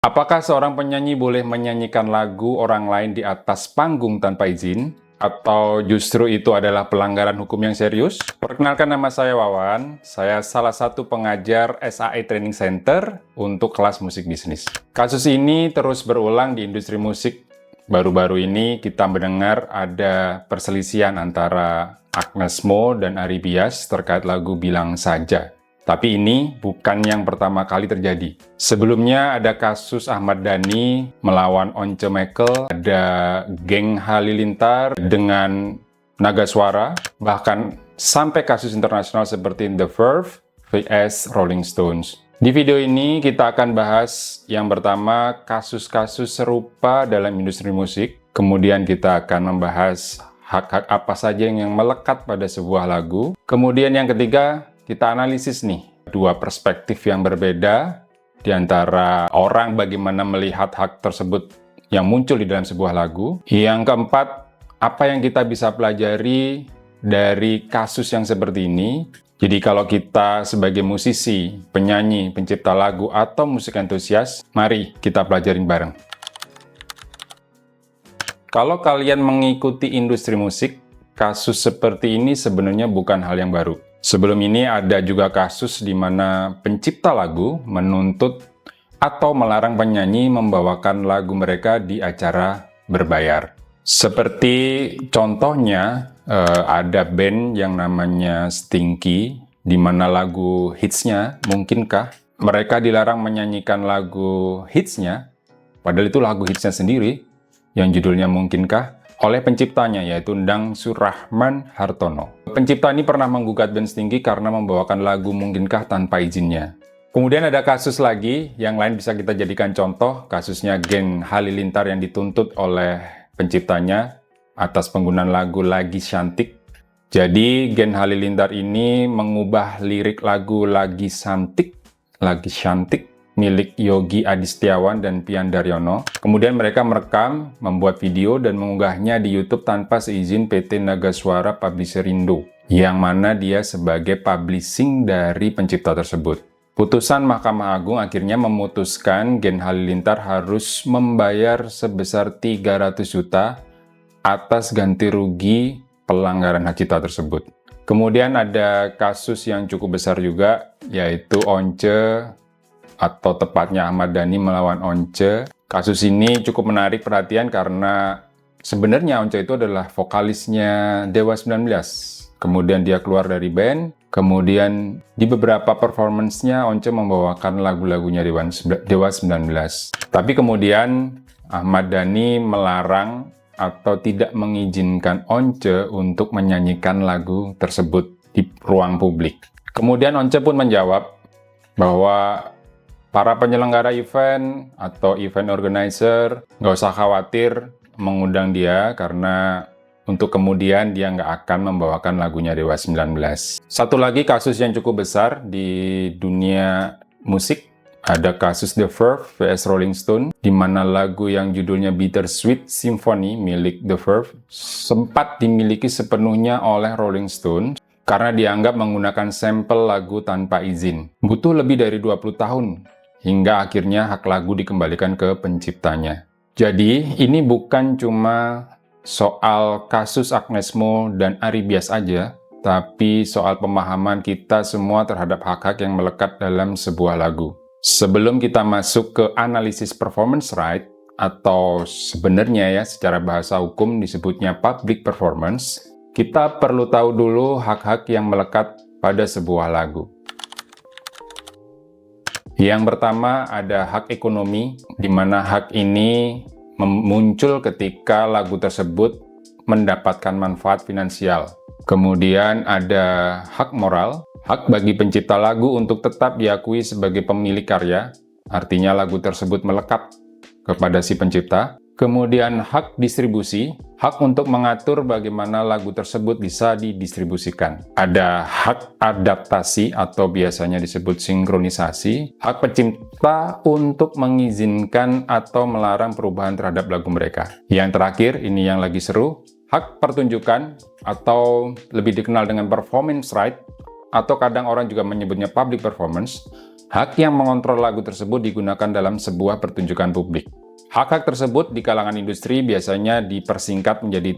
Apakah seorang penyanyi boleh menyanyikan lagu orang lain di atas panggung tanpa izin? Atau justru itu adalah pelanggaran hukum yang serius? Perkenalkan, nama saya Wawan. Saya salah satu pengajar SAE Training Center untuk kelas musik bisnis. Kasus ini terus berulang di industri musik. Baru-baru ini kita mendengar ada perselisihan antara Agnes Mo dan Ari Bias terkait lagu Bilang Saja. Tapi ini bukan yang pertama kali terjadi. Sebelumnya ada kasus Ahmad Dhani melawan Once Mekel, ada geng Halilintar dengan Naga Suara, bahkan sampai kasus internasional seperti The Verve vs Rolling Stones. Di video ini kita akan bahas yang pertama kasus-kasus serupa dalam industri musik, kemudian kita akan membahas hak-hak apa saja yang melekat pada sebuah lagu, kemudian yang ketiga kita analisis nih, dua perspektif yang berbeda di antara orang bagaimana melihat hak tersebut yang muncul di dalam sebuah lagu. Yang keempat, apa yang kita bisa pelajari dari kasus yang seperti ini. Jadi kalau kita sebagai musisi, penyanyi, pencipta lagu, atau musik entusias, mari kita pelajarin bareng. Kalau kalian mengikuti industri musik, kasus seperti ini sebenarnya bukan hal yang baru. Sebelum ini ada juga kasus di mana pencipta lagu menuntut atau melarang penyanyi membawakan lagu mereka di acara berbayar. Seperti contohnya ada band yang namanya Stinky, di mana lagu hitsnya Mungkinkah, mereka dilarang menyanyikan lagu hitsnya, padahal itu lagu hitsnya sendiri yang judulnya Mungkinkah, oleh penciptanya yaitu Ndang Surahman Hartono. Pencipta ini pernah menggugat band Stinky karena membawakan lagu Mungkinkah tanpa izinnya. Kemudian ada kasus lagi yang lain bisa kita jadikan contoh, kasusnya geng Halilintar yang dituntut oleh penciptanya atas penggunaan lagu Lagi Cantik. Jadi geng Halilintar ini mengubah lirik lagu Lagi Cantik milik Yogi Adistiawan dan Pian Daryono. Kemudian mereka merekam, membuat video, dan mengunggahnya di YouTube tanpa seizin PT Naga Suara Publisherindo, yang mana dia sebagai publishing dari pencipta tersebut. Putusan Mahkamah Agung akhirnya memutuskan Gen Halilintar harus membayar sebesar 300 juta atas ganti rugi pelanggaran hak cipta tersebut. Kemudian ada kasus yang cukup besar juga, yaitu Once, atau tepatnya Ahmad Dhani melawan Once. Kasus ini cukup menarik perhatian karena sebenarnya Once itu adalah vokalisnya Dewa 19. Kemudian dia keluar dari band, kemudian di beberapa performance-nya Once membawakan lagu-lagunya Dewa 19. Tapi kemudian Ahmad Dhani melarang atau tidak mengizinkan Once untuk menyanyikan lagu tersebut di ruang publik. Kemudian Once pun menjawab bahwa para penyelenggara event atau event organizer nggak usah khawatir mengundang dia karena untuk kemudian dia nggak akan membawakan lagunya Dewa 19. Satu lagi kasus yang cukup besar di dunia musik, ada kasus The Verve vs Rolling Stone, di mana lagu yang judulnya Bittersweet Symphony milik The Verve sempat dimiliki sepenuhnya oleh Rolling Stone karena dianggap menggunakan sampel lagu tanpa izin. Butuh lebih dari 20 tahun hingga akhirnya hak lagu dikembalikan ke penciptanya. Jadi, ini bukan cuma soal kasus Agnes Mo dan Ari Bias aja, tapi soal pemahaman kita semua terhadap hak-hak yang melekat dalam sebuah lagu. Sebelum kita masuk ke analisis performance right, atau sebenarnya ya secara bahasa hukum disebutnya public performance, kita perlu tahu dulu hak-hak yang melekat pada sebuah lagu. Yang pertama ada hak ekonomi, di mana hak ini muncul ketika lagu tersebut mendapatkan manfaat finansial. Kemudian ada hak moral, hak bagi pencipta lagu untuk tetap diakui sebagai pemilik karya, artinya lagu tersebut melekat kepada si pencipta. Kemudian hak distribusi, hak untuk mengatur bagaimana lagu tersebut bisa didistribusikan. Ada hak adaptasi atau biasanya disebut sinkronisasi, hak pencipta untuk mengizinkan atau melarang perubahan terhadap lagu mereka. Yang terakhir, ini yang lagi seru, hak pertunjukan atau lebih dikenal dengan performance right, atau kadang orang juga menyebutnya public performance, Hak yang mengontrol lagu tersebut digunakan dalam sebuah pertunjukan publik. Hak-hak tersebut di kalangan industri biasanya dipersingkat menjadi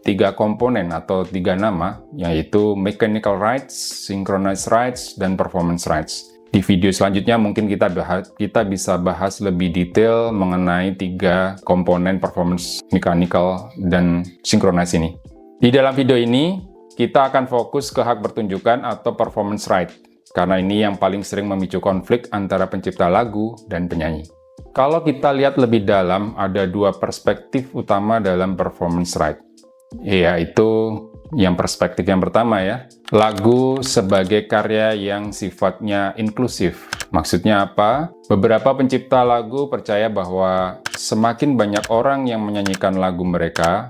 tiga komponen atau 3 nama, yaitu mechanical rights, synchronized rights, dan performance rights. Di video selanjutnya mungkin kita bisa bahas lebih detail mengenai 3 komponen performance, mechanical, dan synchronized ini. Di dalam video ini, kita akan fokus ke hak pertunjukan atau performance right, karena ini yang paling sering memicu konflik antara pencipta lagu dan penyanyi. Kalau kita lihat lebih dalam, ada 2 perspektif utama dalam performance right, yaitu yang perspektif yang pertama ya, lagu sebagai karya yang sifatnya inklusif. Maksudnya apa? Beberapa pencipta lagu percaya bahwa semakin banyak orang yang menyanyikan lagu mereka,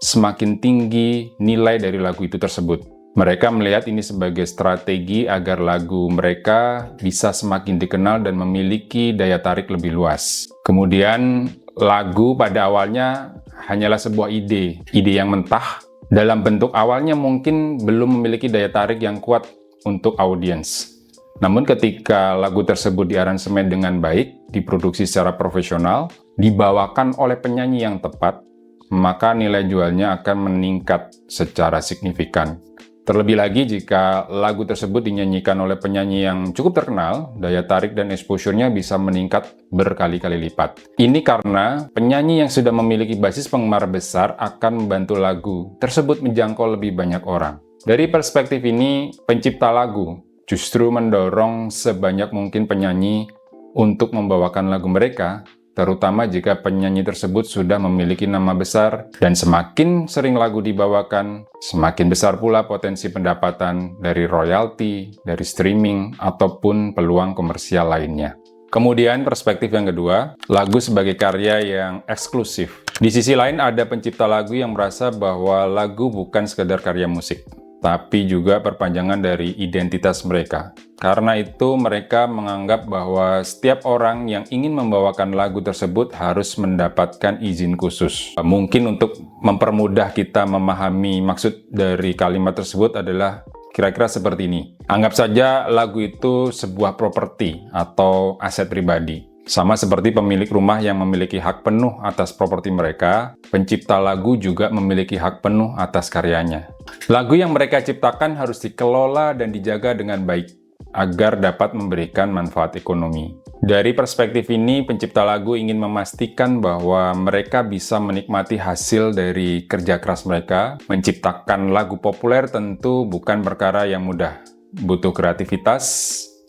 semakin tinggi nilai dari lagu itu tersebut. Mereka melihat ini sebagai strategi agar lagu mereka bisa semakin dikenal dan memiliki daya tarik lebih luas. Kemudian, lagu pada awalnya hanyalah sebuah ide yang mentah. Dalam bentuk awalnya mungkin belum memiliki daya tarik yang kuat untuk audiens. Namun ketika lagu tersebut diaransemen dengan baik, diproduksi secara profesional, dibawakan oleh penyanyi yang tepat, maka nilai jualnya akan meningkat secara signifikan. Terlebih lagi jika lagu tersebut dinyanyikan oleh penyanyi yang cukup terkenal, daya tarik dan exposure-nya bisa meningkat berkali-kali lipat. Ini karena penyanyi yang sudah memiliki basis penggemar besar akan membantu lagu tersebut menjangkau lebih banyak orang. Dari perspektif ini, pencipta lagu justru mendorong sebanyak mungkin penyanyi untuk membawakan lagu mereka, terutama jika penyanyi tersebut sudah memiliki nama besar, dan semakin sering lagu dibawakan, semakin besar pula potensi pendapatan dari royalti, dari streaming, ataupun peluang komersial lainnya. Kemudian perspektif yang kedua, lagu sebagai karya yang eksklusif. Di sisi lain ada pencipta lagu yang merasa bahwa lagu bukan sekedar karya musik, tapi juga perpanjangan dari identitas mereka. Karena itu mereka menganggap bahwa setiap orang yang ingin membawakan lagu tersebut harus mendapatkan izin khusus. Mungkin untuk mempermudah kita memahami maksud dari kalimat tersebut adalah kira-kira seperti ini. Anggap saja lagu itu sebuah properti atau aset pribadi. Sama seperti pemilik rumah yang memiliki hak penuh atas properti mereka, pencipta lagu juga memiliki hak penuh atas karyanya. Lagu yang mereka ciptakan harus dikelola dan dijaga dengan baik, agar dapat memberikan manfaat ekonomi. Dari perspektif ini, pencipta lagu ingin memastikan bahwa mereka bisa menikmati hasil dari kerja keras mereka. Menciptakan lagu populer tentu bukan perkara yang mudah, butuh kreativitas,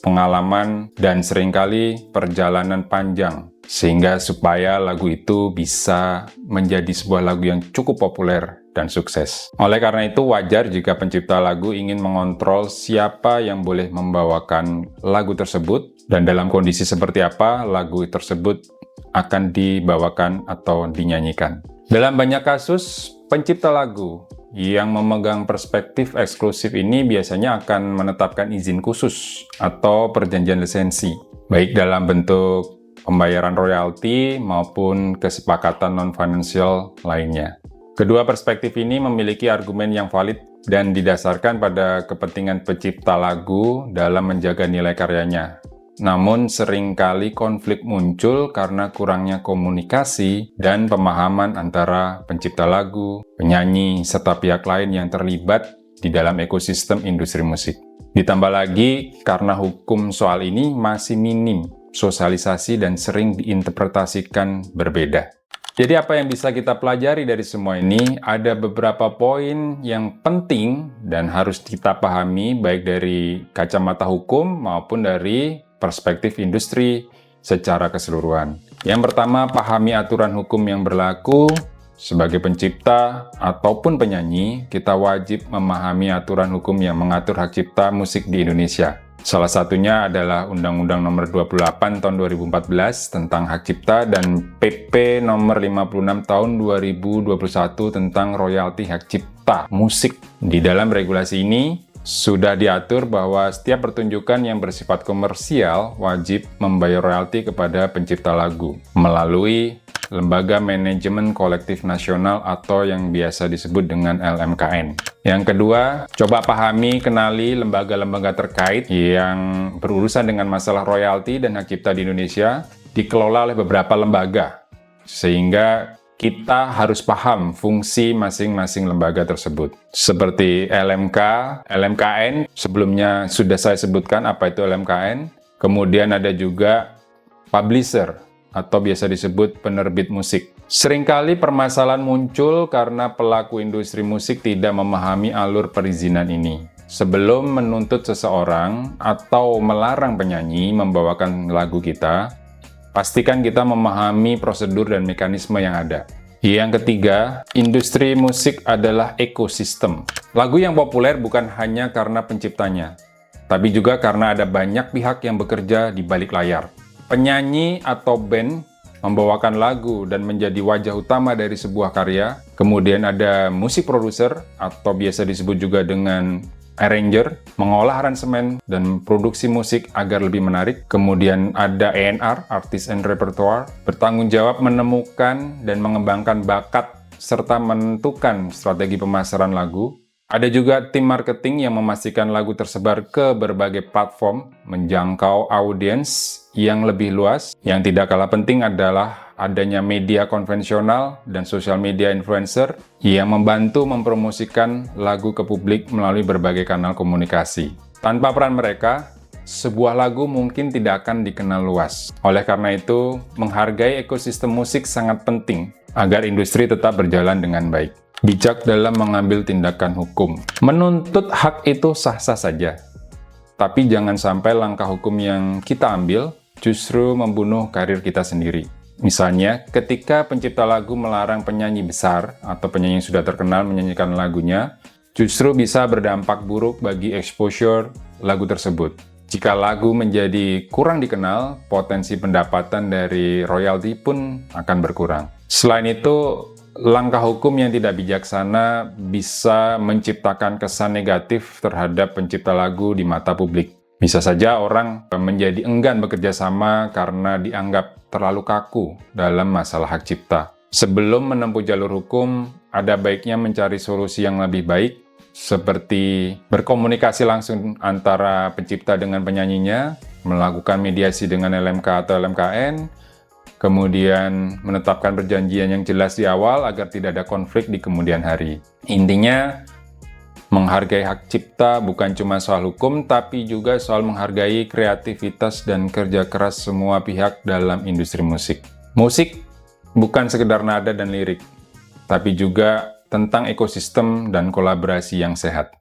pengalaman, dan seringkali perjalanan panjang, sehingga supaya lagu itu bisa menjadi sebuah lagu yang cukup populer dan sukses. Oleh karena itu, wajar jika pencipta lagu ingin mengontrol siapa yang boleh membawakan lagu tersebut, dan dalam kondisi seperti apa lagu tersebut akan dibawakan atau dinyanyikan. Dalam banyak kasus, pencipta lagu yang memegang perspektif eksklusif ini biasanya akan menetapkan izin khusus atau perjanjian lisensi, baik dalam bentuk pembayaran royalti maupun kesepakatan non-financial lainnya. Kedua perspektif ini memiliki argumen yang valid dan didasarkan pada kepentingan pencipta lagu dalam menjaga nilai karyanya. Namun seringkali konflik muncul karena kurangnya komunikasi dan pemahaman antara pencipta lagu, penyanyi, serta pihak lain yang terlibat di dalam ekosistem industri musik. Ditambah lagi karena hukum soal ini masih minim, sosialisasi dan sering diinterpretasikan berbeda. Jadi apa yang bisa kita pelajari dari semua ini? Ada beberapa poin yang penting dan harus kita pahami baik dari kacamata hukum maupun dari perspektif industri secara keseluruhan. Yang pertama, pahami aturan hukum yang berlaku. Sebagai pencipta ataupun penyanyi, kita wajib memahami aturan hukum yang mengatur hak cipta musik di Indonesia. Salah satunya adalah Undang-Undang Nomor 28 Tahun 2014 tentang Hak Cipta dan PP Nomor 56 Tahun 2021 tentang royalti hak cipta musik. Di dalam regulasi ini, sudah diatur bahwa setiap pertunjukan yang bersifat komersial wajib membayar royalti kepada pencipta lagu melalui Lembaga Manajemen Kolektif Nasional atau yang biasa disebut dengan LMKN. Yang kedua, coba pahami, kenali lembaga-lembaga terkait yang berurusan dengan masalah royalti dan hak cipta di Indonesia, dikelola oleh beberapa lembaga, sehingga kita harus paham fungsi masing-masing lembaga tersebut. Seperti LMK, LMKN, sebelumnya sudah saya sebutkan apa itu LMKN. Kemudian ada juga publisher, atau biasa disebut penerbit musik. Seringkali permasalahan muncul karena pelaku industri musik tidak memahami alur perizinan ini. Sebelum menuntut seseorang atau melarang penyanyi membawakan lagu kita, pastikan kita memahami prosedur dan mekanisme yang ada. Yang ketiga, industri musik adalah ekosistem. Lagu yang populer bukan hanya karena penciptanya, tapi juga karena ada banyak pihak yang bekerja di balik layar. Penyanyi atau band membawakan lagu dan menjadi wajah utama dari sebuah karya. Kemudian ada musik produser atau biasa disebut juga dengan arranger, mengolah aransemen dan produksi musik agar lebih menarik. Kemudian ada A&R, Artist and Repertoire, bertanggung jawab menemukan dan mengembangkan bakat serta menentukan strategi pemasaran lagu. Ada juga tim marketing yang memastikan lagu tersebar ke berbagai platform, menjangkau audiens yang lebih luas. Yang tidak kalah penting adalah adanya media konvensional dan sosial media influencer yang membantu mempromosikan lagu ke publik melalui berbagai kanal komunikasi. Tanpa peran mereka, sebuah lagu mungkin tidak akan dikenal luas. Oleh karena itu, menghargai ekosistem musik sangat penting agar industri tetap berjalan dengan baik. Bijak dalam mengambil tindakan hukum. Menuntut hak itu sah-sah saja, tapi jangan sampai langkah hukum yang kita ambil justru membunuh karir kita sendiri. Misalnya, ketika pencipta lagu melarang penyanyi besar atau penyanyi yang sudah terkenal menyanyikan lagunya, justru bisa berdampak buruk bagi exposure lagu tersebut. Jika lagu menjadi kurang dikenal, potensi pendapatan dari royalti pun akan berkurang. Selain itu, langkah hukum yang tidak bijaksana bisa menciptakan kesan negatif terhadap pencipta lagu di mata publik. Bisa saja orang menjadi enggan bekerja sama karena dianggap terlalu kaku dalam masalah hak cipta. Sebelum menempuh jalur hukum, ada baiknya mencari solusi yang lebih baik, seperti berkomunikasi langsung antara pencipta dengan penyanyinya, melakukan mediasi dengan LMK atau LMKN, kemudian menetapkan perjanjian yang jelas di awal agar tidak ada konflik di kemudian hari. Intinya, menghargai hak cipta bukan cuma soal hukum, tapi juga soal menghargai kreativitas dan kerja keras semua pihak dalam industri musik. Musik bukan sekedar nada dan lirik, tapi juga tentang ekosistem dan kolaborasi yang sehat.